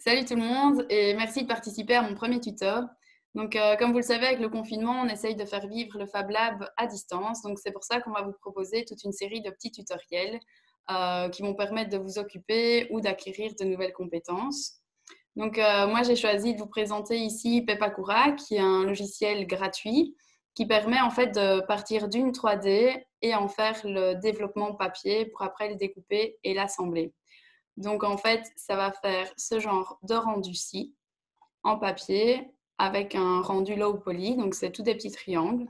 Salut tout le monde et merci de participer à mon premier tuto. Comme vous le savez, avec le confinement, on essaye de faire vivre le Fab Lab à distance. Donc, c'est pour ça qu'on va vous proposer toute une série de petits tutoriels qui vont permettre de vous occuper ou d'acquérir de nouvelles compétences. Moi, j'ai choisi de vous présenter ici Pepakura, qui est un logiciel gratuit qui permet en fait de partir d'une 3D et en faire le développement papier pour après le découper et l'assembler. Donc, en fait, ça va faire ce genre de rendu-ci en papier avec un rendu low poly. Donc, c'est tous des petits triangles.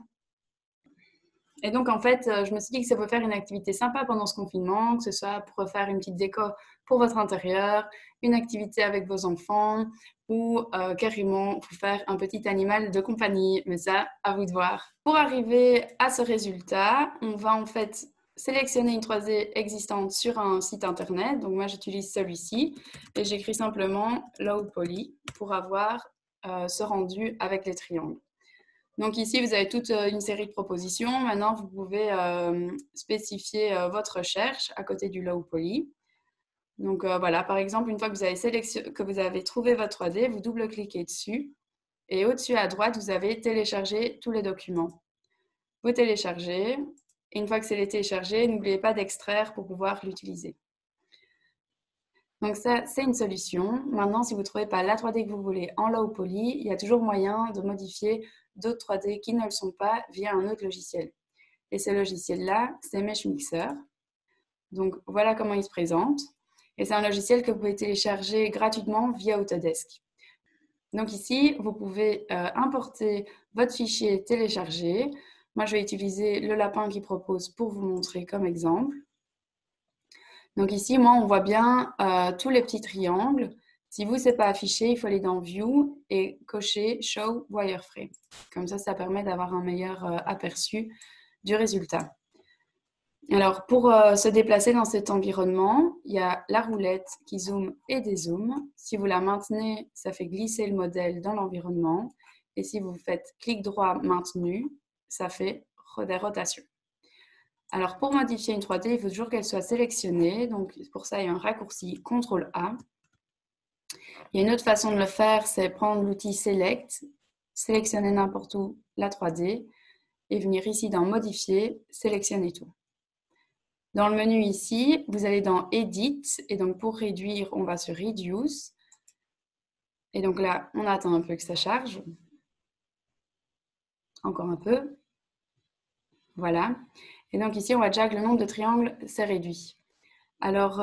Et donc, en fait, je me suis dit que ça peut faire une activité sympa pendant ce confinement, que ce soit pour faire une petite déco pour votre intérieur, une activité avec vos enfants ou carrément pour faire un petit animal de compagnie. Mais ça, à vous de voir. Pour arriver à ce résultat, on va en fait sélectionner une 3D existante sur un site internet. Donc moi, j'utilise celui-ci et j'écris simplement low poly pour avoir ce rendu avec les triangles. Donc ici, vous avez toute une série de propositions. Maintenant, vous pouvez spécifier votre recherche à côté du low poly. Donc voilà, par exemple, une fois que vous avez trouvé votre 3D, vous double-cliquez dessus. Et au-dessus à droite, vous avez télécharger tous les documents. Vous téléchargez. Et une fois que c'est téléchargé, n'oubliez pas d'extraire pour pouvoir l'utiliser. Donc ça, c'est une solution. Maintenant, si vous ne trouvez pas la 3D que vous voulez en low poly, il y a toujours moyen de modifier d'autres 3D qui ne le sont pas via un autre logiciel. Et ce logiciel-là, c'est Mesh Mixer. Donc voilà comment il se présente. Et c'est un logiciel que vous pouvez télécharger gratuitement via Autodesk. Donc ici, vous pouvez importer votre fichier téléchargé. Moi, je vais utiliser le lapin qu'il propose pour vous montrer comme exemple. Donc ici, moi, on voit bien tous les petits triangles. Si vous, ce n'est pas affiché, il faut aller dans View et cocher Show Wireframe. Comme ça permet d'avoir un meilleur aperçu du résultat. Alors, pour se déplacer dans cet environnement, il y a la roulette qui zoome et dézoome. Si vous la maintenez, ça fait glisser le modèle dans l'environnement. Et si vous faites clic droit maintenu, ça fait des rotations. Alors, pour modifier une 3D, il faut toujours qu'elle soit sélectionnée. Donc, pour ça, il y a un raccourci CTRL-A. Il y a une autre façon de le faire, c'est prendre l'outil Select, sélectionner n'importe où la 3D et venir ici dans Modifier, sélectionner tout. Dans le menu ici, vous allez dans Edit et donc pour réduire, on va sur Reduce. Et donc là, on attend un peu que ça charge. Encore un peu. Voilà. Et donc ici, on voit déjà que le nombre de triangles s'est réduit. Alors,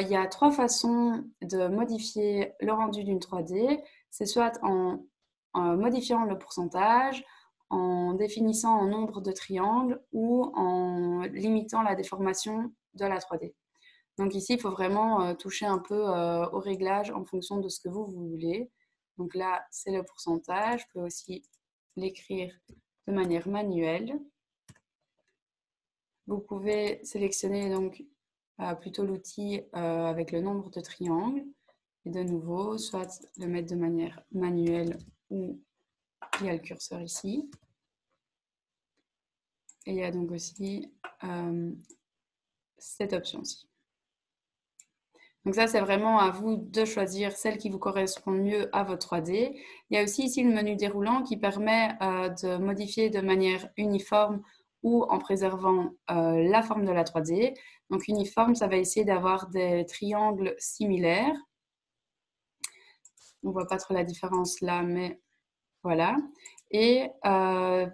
il y a trois façons de modifier le rendu d'une 3D. C'est soit en modifiant le pourcentage, en définissant un nombre de triangles ou en limitant la déformation de la 3D. Donc ici, il faut vraiment toucher un peu au réglage en fonction de ce que vous voulez. Donc là, c'est le pourcentage. Je peux aussi l'écrire de manière manuelle. Vous pouvez sélectionner donc plutôt l'outil avec le nombre de triangles. Et de nouveau, soit le mettre de manière manuelle ou il y a le curseur ici. Et il y a donc aussi cette option-ci. Donc ça, c'est vraiment à vous de choisir celle qui vous correspond mieux à votre 3D. Il y a aussi ici le menu déroulant qui permet de modifier de manière uniforme ou en préservant la forme de la 3D. Donc uniforme, ça va essayer d'avoir des triangles similaires. On ne voit pas trop la différence là, mais voilà. Et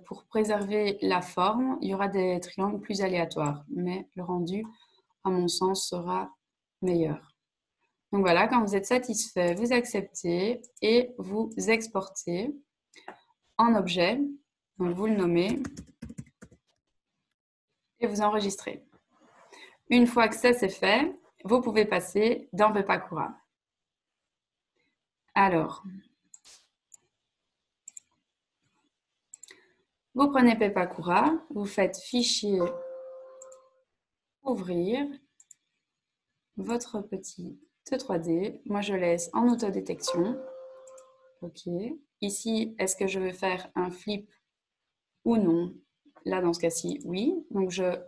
pour préserver la forme, il y aura des triangles plus aléatoires, mais le rendu, à mon sens, sera meilleur. Donc voilà, quand vous êtes satisfait, vous acceptez et vous exportez en objet. Donc vous le nommez et vous enregistrez. Une fois que ça c'est fait, vous pouvez passer dans Pepakura. Alors, vous prenez Pepakura, vous faites Fichier, Ouvrir, votre petit 3D. Moi, je laisse en autodétection. OK. Ici, est-ce que je veux faire un flip ou non? Là, dans ce cas-ci, oui. Donc, je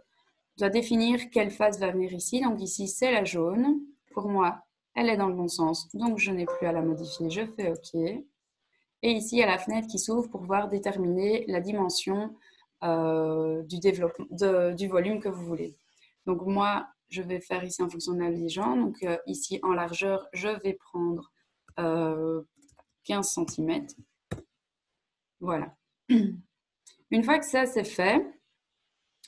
dois définir quelle face va venir ici. Donc, ici, c'est la jaune. Pour moi, elle est dans le bon sens, donc je n'ai plus à la modifier, je fais OK. Et ici, il y a la fenêtre qui s'ouvre pour pouvoir déterminer la dimension du volume que vous voulez. Donc moi, je vais faire ici en fonction de la légende. Donc ici, en largeur, je vais prendre 15 cm. Voilà. Une fois que ça, c'est fait,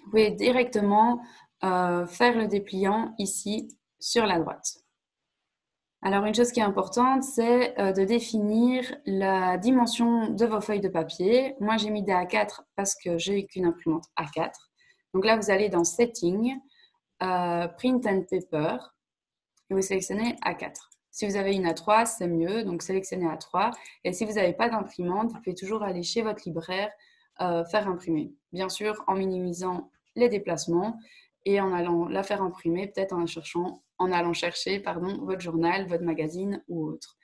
vous pouvez directement faire le dépliant ici sur la droite. Alors, une chose qui est importante, c'est de définir la dimension de vos feuilles de papier. Moi, j'ai mis des A4 parce que j'ai qu'une imprimante A4. Donc là, vous allez dans Setting, Print and Paper, et vous sélectionnez A4. Si vous avez une A3, c'est mieux, donc sélectionnez A3. Et si vous n'avez pas d'imprimante, vous pouvez toujours aller chez votre libraire faire imprimer. Bien sûr, en minimisant les déplacements et en allant la faire imprimer, peut-être en allant chercher votre journal, votre magazine ou autre.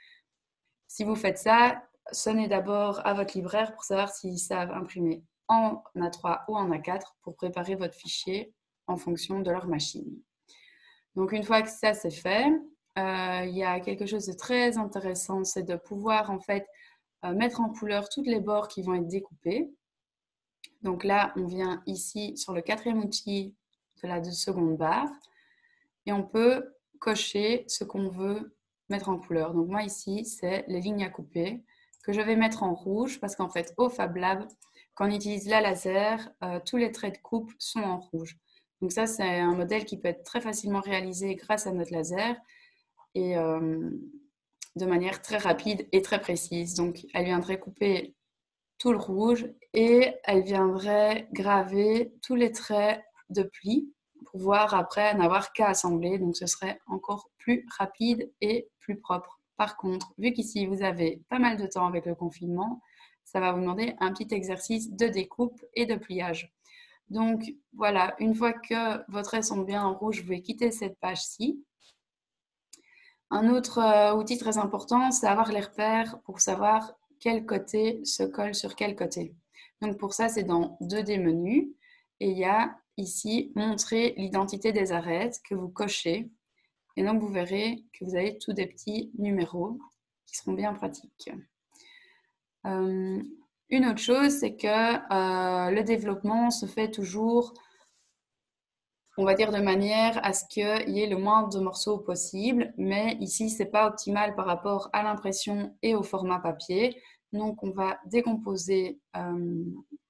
Si vous faites ça, sonnez d'abord à votre libraire pour savoir s'ils savent imprimer en A3 ou en A4 pour préparer votre fichier en fonction de leur machine. Donc, une fois que ça c'est fait, il y a quelque chose de très intéressant, c'est de pouvoir en fait mettre en couleur toutes les bords qui vont être découpés. Donc là, on vient ici sur le 4e outil de la seconde barre et on peut cocher ce qu'on veut mettre en couleur. Donc moi ici, c'est les lignes à couper que je vais mettre en rouge parce qu'en fait, au Fab Lab, quand on utilise la laser, tous les traits de coupe sont en rouge. Donc ça, c'est un modèle qui peut être très facilement réalisé grâce à notre laser et de manière très rapide et très précise. Donc elle viendrait couper tout le rouge et elle viendrait graver tous les traits de pli pour pouvoir après n'avoir qu'à assembler. Donc ce serait encore plus rapide et plus propre. Par contre, vu qu'ici vous avez pas mal de temps avec le confinement, ça va vous demander un petit exercice de découpe et de pliage. Donc voilà, une fois que vos traits sont bien en rouge, vous pouvez quitter cette page-ci. Un autre outil très important, c'est avoir les repères pour savoir quel côté se colle sur quel côté. Donc pour ça, c'est dans 2D menus et il y a ici montrer l'identité des arêtes que vous cochez. Et donc vous verrez que vous avez tous des petits numéros qui seront bien pratiques. Une autre chose, c'est que le développement se fait toujours, on va dire, de manière à ce qu'il y ait le moins de morceaux possible, mais ici, ce n'est pas optimal par rapport à l'impression et au format papier. Donc, on va décomposer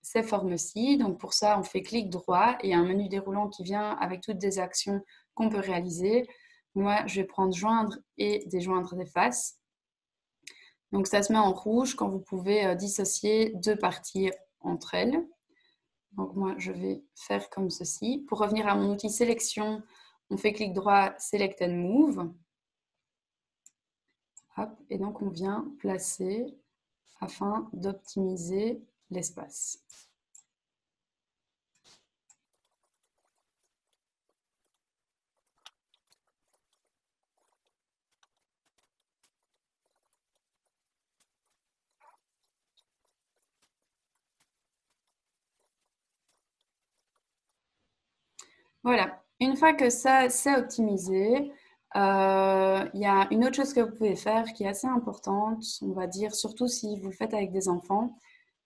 ces formes-ci. Donc, pour ça, on fait clic droit et il y a un menu déroulant qui vient avec toutes des actions qu'on peut réaliser. Moi, je vais prendre joindre et déjoindre des faces. Donc, ça se met en rouge quand vous pouvez dissocier deux parties entre elles. Donc moi, je vais faire comme ceci. Pour revenir à mon outil sélection, on fait clic droit, Select and Move. Hop, et donc on vient placer afin d'optimiser l'espace. Voilà, une fois que ça c'est optimisé, il y a une autre chose que vous pouvez faire qui est assez importante, on va dire, surtout si vous le faites avec des enfants,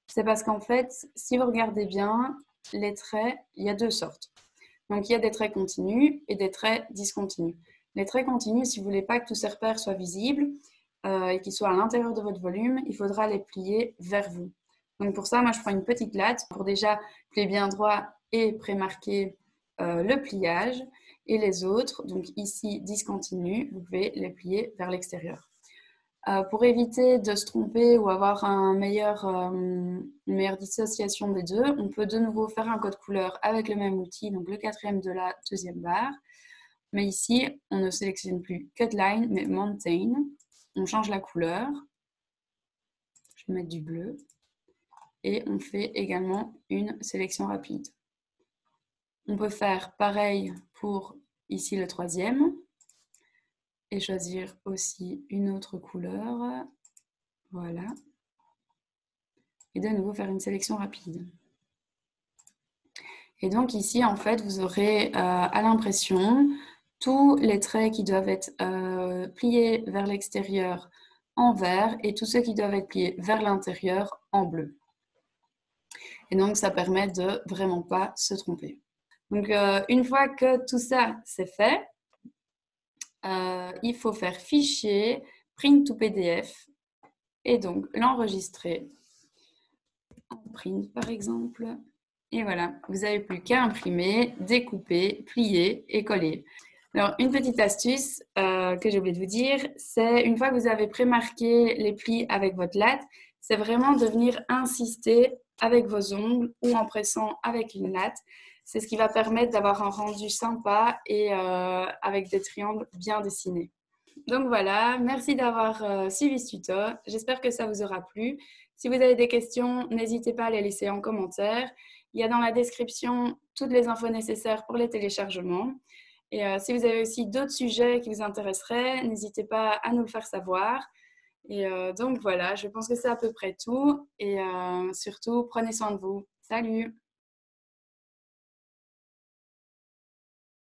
c'est parce qu'en fait, si vous regardez bien, les traits, il y a deux sortes. Donc il y a des traits continus et des traits discontinus. Les traits continus, si vous ne voulez pas que tous ces repères soient visibles et qu'ils soient à l'intérieur de votre volume, il faudra les plier vers vous. Donc pour ça, moi je prends une petite latte pour déjà plier bien droit et prémarquer le pliage. Et les autres, donc ici discontinus, vous pouvez les plier vers l'extérieur. Pour éviter de se tromper ou avoir une meilleure dissociation des deux, on peut de nouveau faire un code couleur avec le même outil, donc le 4e de la 2e barre. Mais ici, on ne sélectionne plus Cut Line, mais Maintain. On change la couleur. Je vais mettre du bleu. Et on fait également une sélection rapide. On peut faire pareil pour ici le 3e. Et choisir aussi une autre couleur. Voilà. Et de nouveau faire une sélection rapide. Et donc ici, en fait, vous aurez à l'impression tous les traits qui doivent être pliés vers l'extérieur en vert et tous ceux qui doivent être pliés vers l'intérieur en bleu. Et donc, ça permet de vraiment pas se tromper. Donc, une fois que tout ça c'est fait, il faut faire fichier, print to PDF et donc l'enregistrer en print par exemple. Et voilà, vous n'avez plus qu'à imprimer, découper, plier et coller. Alors, une petite astuce que j'ai oublié de vous dire, c'est une fois que vous avez prémarqué les plis avec votre latte, c'est vraiment de venir insister avec vos ongles ou en pressant avec une latte. C'est ce qui va permettre d'avoir un rendu sympa et avec des triangles bien dessinés. Donc voilà, merci d'avoir suivi ce tuto. J'espère que ça vous aura plu. Si vous avez des questions, n'hésitez pas à les laisser en commentaire. Il y a dans la description toutes les infos nécessaires pour les téléchargements. Et si vous avez aussi d'autres sujets qui vous intéresseraient, n'hésitez pas à nous le faire savoir. Et donc voilà, je pense que c'est à peu près tout. Et surtout, prenez soin de vous. Salut!